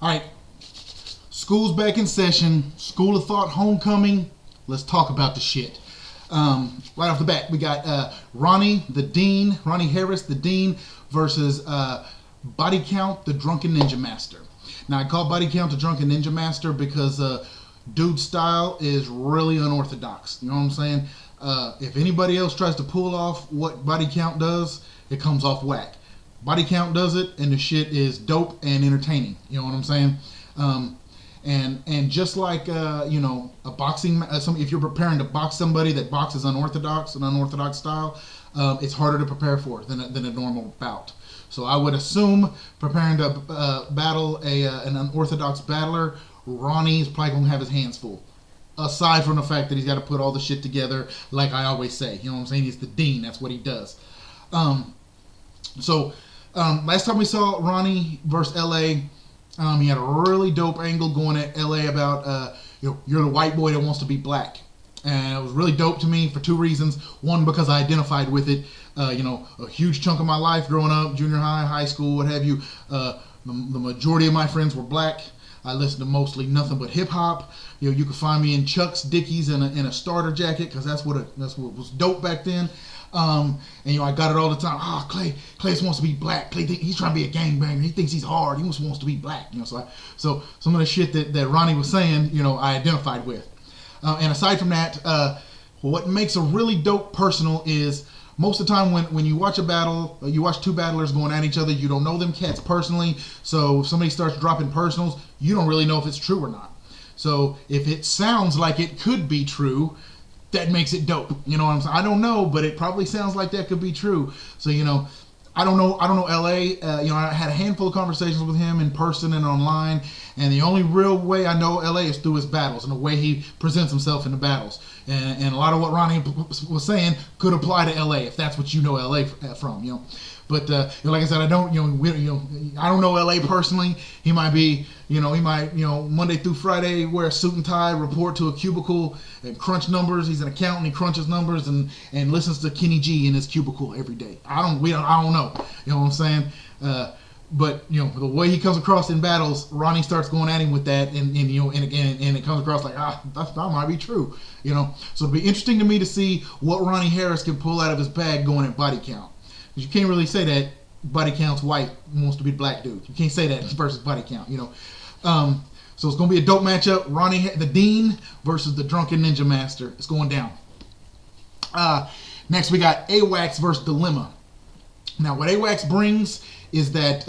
All right, school's back in session. School of Thought homecoming. Let's talk about the shit. Right off the bat, we got Ronnie Harris, the dean, versus Body Count, the drunken ninja master. Now, I call Body Count the drunken ninja master because dude's style is really unorthodox. You know what I'm saying? If anybody else tries to pull off what Body Count does, it comes off whack. Body Count does it, and the shit is dope and entertaining. You know what I'm saying? And just like a boxing, if you're preparing to box somebody that boxes an unorthodox style, it's harder to prepare for than a normal bout. So I would assume preparing to battle an unorthodox battler, Ronnie's probably gonna have his hands full. Aside from the fact that he's got to put all the shit together, like I always say, you know what I'm saying? He's the dean. That's what he does. Last time we saw Ronnie versus LA, he had a really dope angle going at LA about you're the white boy that wants to be black, and it was really dope to me for two reasons. One, because I identified with it. A huge chunk of my life growing up, junior high, high school, what have you. The majority of my friends were black. I listened to mostly nothing but hip hop. You could find me in Chuck's, Dickies, and a starter jacket because that's what was dope back then. And I got it all the time. Clay just wants to be black. Clay, he's trying to be a gangbanger. He thinks he's hard. He just wants to be black. So some of the shit that Ronnie was saying, I identified with. And aside from that, what makes a really dope personal is most of the time when you watch a battle, you watch two battlers going at each other, you don't know them cats personally. So if somebody starts dropping personals, you don't really know if it's true or not. So if it sounds like it could be true, that makes it dope. You know what I'm saying? I don't know, but it probably sounds like that could be true. So, I don't know LA. I had a handful of conversations with him in person and online, and the only real way I know LA is through his battles and the way he presents himself in the batttos. And a lot of what Ronnie was saying could apply to LA if that's what you know LA from. But like I said, I don't know LA personally. He might be, Monday through Friday wear a suit and tie, report to a cubicle, and crunch numbers. He's an accountant. He crunches numbers and listens to Kenny G in his cubicle every day. I don't know. You know what I'm saying? But the way he comes across in battles, Ronnie starts going at him with that, and it comes across like that might be true. So it'd be interesting to me to see what Ronnie Harris can pull out of his bag going at Body Count. You can't really say that Body Count's white wants to be black dude. You can't say that versus Body Count, So it's going to be a dope matchup. Ronnie, the Dean, versus the Drunken Ninja Master. It's going down. Next, we got AWACS versus Dilemma. Now, what AWACS brings is that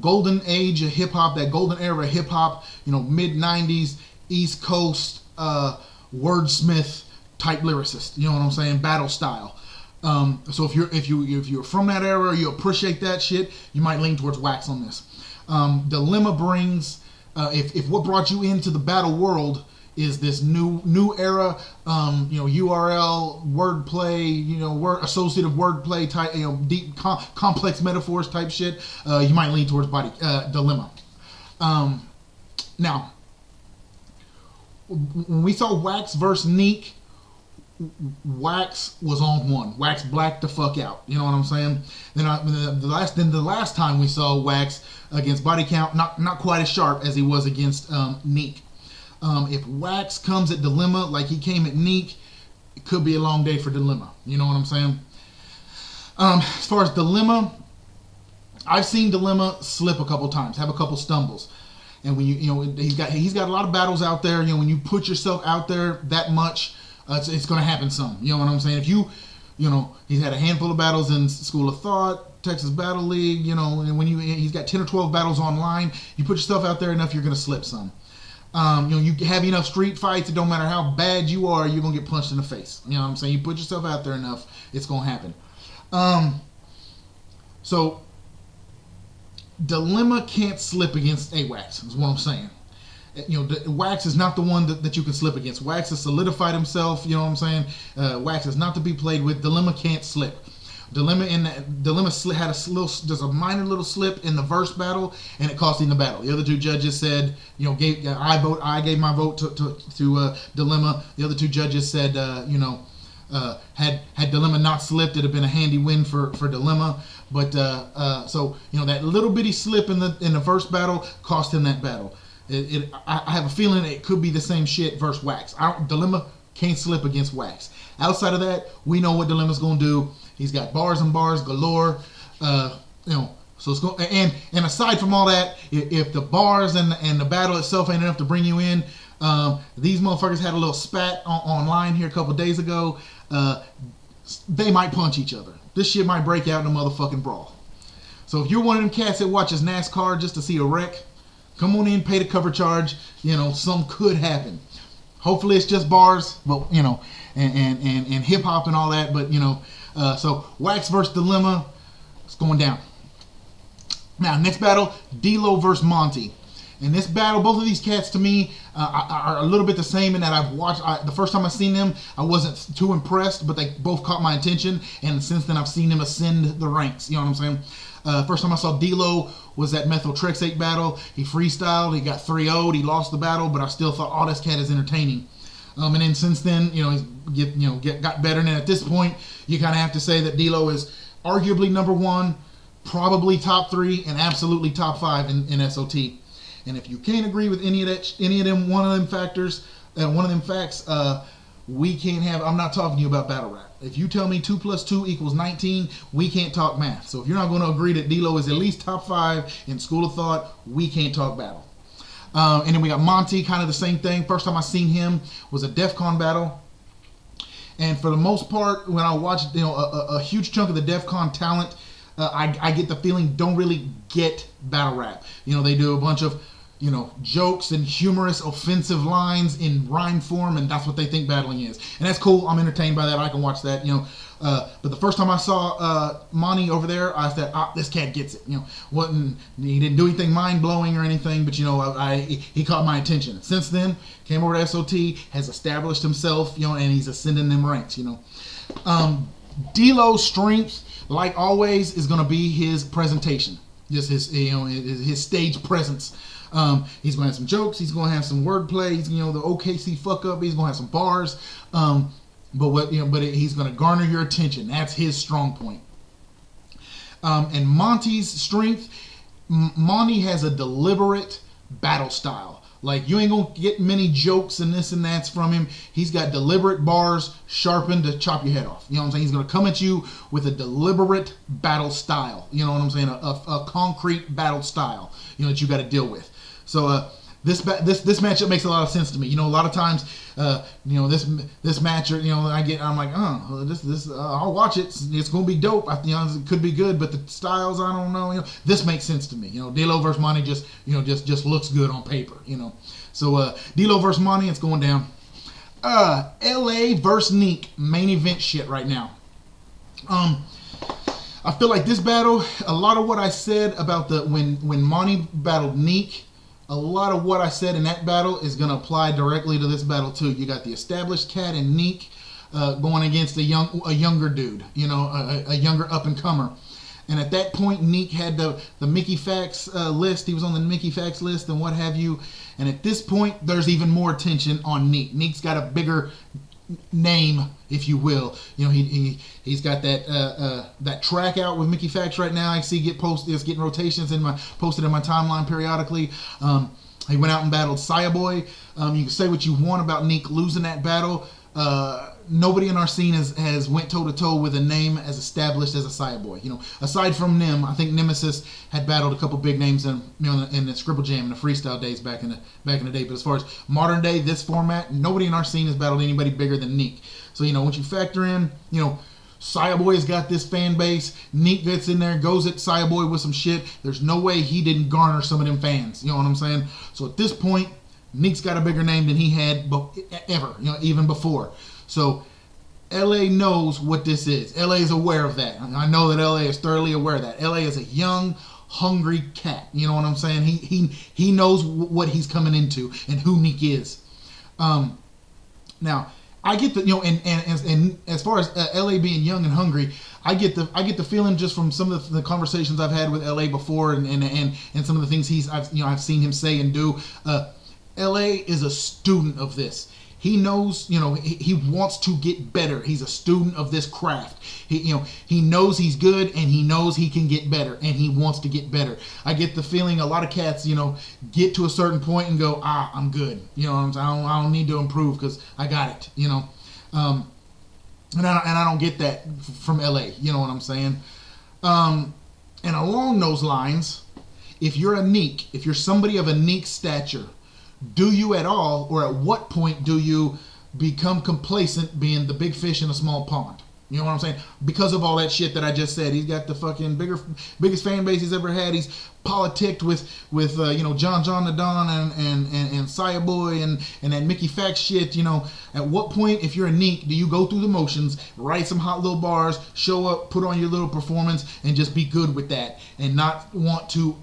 golden age of hip-hop, that golden era of hip-hop, mid-90s, East Coast, wordsmith type lyricist. You know what I'm saying? Battle style. So if you're from that era, you appreciate that shit, you might lean towards Wax on this. Dilemma brings if what brought you into the battle world is this new era, URL wordplay, associative wordplay type, deep complex metaphors type shit, you might lean towards Dilemma. Now, when we saw Wax versus Neek, Wax was on one. Wax blacked the fuck out. You know what I'm saying? Then the last time we saw Wax against Body Count, not quite as sharp as he was against Neek. If Wax comes at Dilemma like he came at Neek, it could be a long day for Dilemma. You know what I'm saying? As far as Dilemma, I've seen Dilemma slip a couple times, have a couple stumbles. And when he's got a lot of battles out there. When you put yourself out there that much, it's going to happen some. You know what I'm saying? If he's had a handful of battles in School of Thought, Texas Battle League, and when he's got 10 or 12 battles online, you put yourself out there enough, you're going to slip some. You have enough street fights, it don't matter how bad you are, you're going to get punched in the face. You know what I'm saying? You put yourself out there enough, it's going to happen. So, Dilemma can't slip against AWACS, is what I'm saying. Wax is not the one that you can slip against. Wax has solidified himself, you know what I'm saying? Wax is not to be played with. Dilemma can't slip. Dilemma had a minor little slip in the verse battle, and it cost him the battle. The other two judges said, I gave my vote to Dilemma. The other two judges said, Had Dilemma not slipped, it'd have been a handy win for Dilemma. But so that little bitty slip in the first battle cost him that battle. I have a feeling it could be the same shit versus Wax. Dilemma can't slip against Wax. Outside of that, we know what Dilemma's gonna do. He's got bars and bars galore. So it's going, and aside from all that, if the bars and the battle itself ain't enough to bring you in, these motherfuckers had a little spat online here a couple days ago. They might punch each other. This shit might break out in a motherfucking brawl. So if you're one of them cats that watches NASCAR just to see a wreck, come on in, pay the cover charge. Some could happen. Hopefully it's just bars, but and hip hop and all that. But so Wax versus Dilemma, it's going down. Now next battle, D-Lo versus Monty. In this battle, both of these cats to me are a little bit the same in that I've watched. The first time I seen them, I wasn't too impressed, but they both caught my attention. And since then, I've seen them ascend the ranks. You know what I'm saying? First time I saw D-Lo was that methotrexate battle. He freestyled, he got 3-0'd, he lost the battle, but I still thought, oh, this cat is entertaining. And then since then, he's got better. And at this point, you kind of have to say that D-Lo is arguably number one, probably top 3, and absolutely top 5 in SOT. And if you can't agree with any of them, one of them factors, one of them facts, we can't have. I'm not talking to you about battle rap. If you tell me 2 + 2 = 19, we can't talk math. So if you're not going to agree that D-Lo is at least top 5 in School of Thought, we can't talk battle. And then we got Monty, kind of the same thing. First time I seen him was a DEF CON battle. And for the most part, when I watched, a huge chunk of the DEF CON talent, I get the feeling don't really get battle rap. They do a bunch of jokes and humorous, offensive lines in rhyme form, and that's what they think battling is. And that's cool. I'm entertained by that. I can watch that. But the first time I saw Monty over there, I thought, this cat gets it. He didn't do anything mind blowing or anything, but he caught my attention. Since then, came over to SOT, has established himself, and he's ascending them ranks. D-Lo's strength, like always, is going to be his presentation, just his stage presence. He's going to have some jokes. He's going to have some wordplay. He's the OKC fuck up. He's going to have some bars. But he's going to garner your attention. That's his strong point. And Monty's strength, Monty has a deliberate battle style. Like, you ain't going to get many jokes and this and that's from him. He's got deliberate bars sharpened to chop your head off. You know what I'm saying? He's going to come at you with a deliberate battle style. You know what I'm saying? A concrete battle style, that you got to deal with. So this matchup makes a lot of sense to me. A lot of times, this match, I'm like, I'll watch it. It's gonna be dope. It could be good, but the styles, I don't know. This makes sense to me. D-Lo versus Monty just looks good on paper. So D-Lo versus Monty, it's going down. LA versus Neek, main event shit right now. I feel like this battle, a lot of what I said about when Monty battled Neek, a lot of what I said in that battle is going to apply directly to this battle too. You got the established cat and Neek going against a younger dude, a younger up and comer. And at that point, Neek had the Mickey Fax list. He was on the Mickey Fax list and what have you. And at this point, there's even more attention on Neek. Neek's got a bigger name, if you will. He's got that track out with Mickey Fax right now. I see it's getting rotations posted in my timeline periodically. He went out and battled Boy. You can say what you want about Neek losing that battle. Nobody in our scene has went toe to toe with a name as established as a Boy. Aside from Nim, I think Nemesis had battled a couple big names in the Scribble Jam and the freestyle days back in the day. But as far as modern day, this format, nobody in our scene has battled anybody bigger than Neek. So once you factor in, Boy's got this fan base. Neek gets in there, goes at Boy with some shit. There's no way he didn't garner some of them fans. You know what I'm saying? So at this point, Neek's got a bigger name than he had ever. Even before. So LA knows what this is. LA is aware of that. I know that LA is thoroughly aware of that. LA is a young, hungry cat. You know what I'm saying? He knows what he's coming into and who Neek is. Now, I get the and as far as LA being young and hungry, I get the feeling just from some of the conversations I've had with LA before and some of the things I've seen him say and do. LA is a student of this. he knows, he wants to get better. He's a student of this craft. He knows he's good, and he knows he can get better, and he wants to get better. I get the feeling a lot of cats, get to a certain point and go, I'm good. You know what I'm saying? I don't need to improve because I got it. And I don't get that from LA. You know what I'm saying? And along those lines, if you're a neek, if you're somebody of a neek stature, do you at all, or at what point do you become complacent being the big fish in a small pond? You know what I'm saying? Because of all that shit that I just said. He's got the fucking biggest fan base he's ever had. He's politicked with John the Don and Saya Boy and that Mickey Fax shit. At what point, if you're a neek, do you go through the motions, write some hot little bars, show up, put on your little performance, and just be good with that, and not want to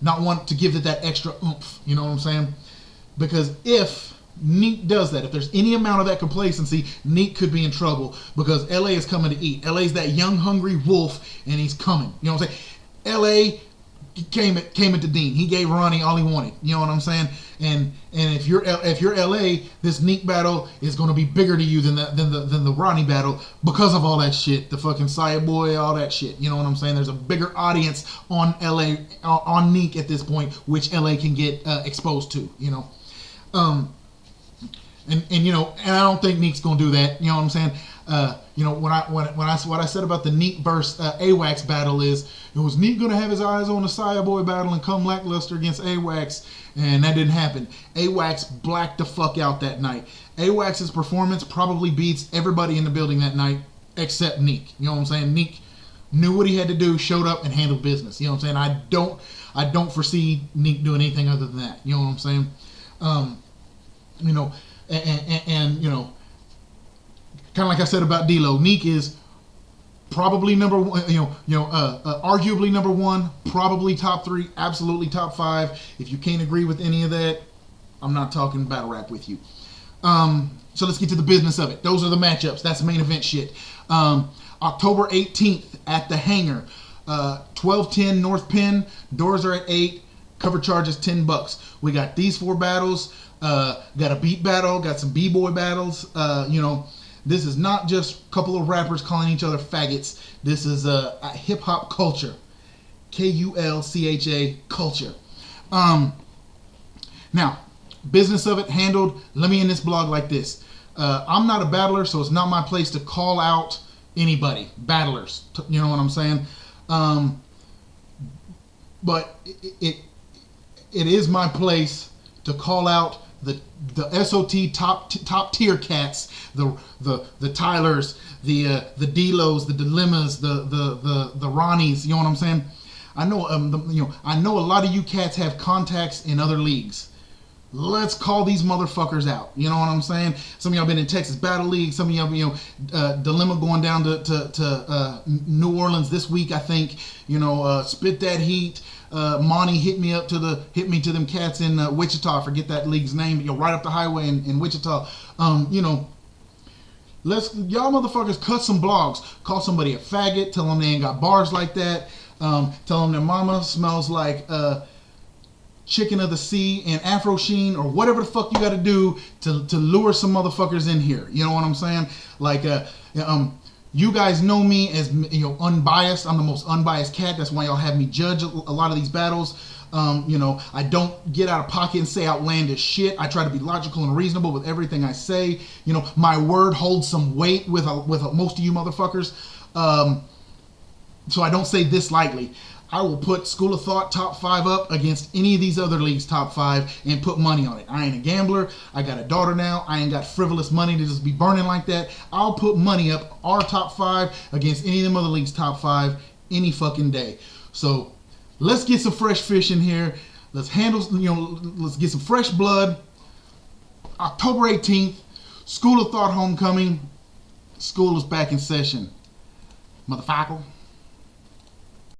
not want to give it that extra oomph? You know what I'm saying? Because if Neek does that, if there's any amount of that complacency, Neek could be in trouble, because LA is coming to eat. LA's that young, hungry wolf, and he's coming. You know what I'm saying? LA came into Dean. He gave Ronnie all he wanted. You know what I'm saying? And if you're LA, this Neek battle is going to be bigger to you than the Ronnie battle, because of all that shit. The fucking Saya Boy, all that shit. You know what I'm saying? There's a bigger audience on LA, on Neek at this point, which LA can get exposed to. And I don't think Neek's gonna do that. You know what I'm saying? What I said about the Neek versus AWACS battle is, was Neek gonna have his eyes on the Saya Boy battle and come lackluster against AWACS, and that didn't happen. AWACS blacked the fuck out that night. AWACS's performance probably beats everybody in the building that night except Neek. You know what I'm saying? Neek knew what he had to do, showed up, and handled business. You know what I'm saying? I don't foresee Neek doing anything other than that. You know what I'm saying? And kind of like I said about D-Lo, Neek is probably number one, arguably number one, probably top three, absolutely top five. If you can't agree with any of that, I'm not talking battle rap with you. So let's get to the business of it. Those are the matchups. That's main event shit. October 18th at the Hangar, 1210 North Penn. Doors are at 8. Cover charge is $10. We got these 4 battles. Got a beat battle, got some b-boy battles. This is not just a couple of rappers calling each other faggots. This is a hip-hop culture. Kulcha culture. Now, business of it handled. Let me end this blog like this. I'm not a battler, so it's not my place to call out anybody. Battlers. You know what I'm saying? But it is my place to call out the SOT top tier cats, the Tylers, the D-Los, the Dilemmas, the Ronnies. You know what I'm saying? I know I know a lot of you cats have contacts in other leagues. Let's call these motherfuckers out. You know what I'm saying? Some of y'all been in Texas Battle League. Some of y'all, Dilemma going down to New Orleans this week, I think. Spit That Heat. Monty hit me to them cats in Wichita. I forget that league's name. Right up the highway in Wichita. Let's y'all motherfuckers cut some blogs. Call somebody a faggot. Tell them they ain't got bars like that. Tell them their mama smells like chicken of the sea and Afro Sheen, or whatever the fuck you got to do to lure some motherfuckers in here. You know what I'm saying? Like you guys know me as unbiased. I'm the most unbiased cat. That's why y'all have me judge a lot of these battles. I don't get out of pocket and say outlandish shit. I try to be logical and reasonable with everything I say. My word holds some weight with most of you motherfuckers. So I don't say this lightly. I will put School of Thought top 5 up against any of these other leagues top 5 and put money on it. I ain't a gambler. I got a daughter now. I ain't got frivolous money to just be burning like that. I'll put money up our top 5 against any of them other leagues top 5 any fucking day. So let's get some fresh fish in here. Let's let's get some fresh blood. October 18th, School of Thought homecoming. School is back in session. Motherfucker.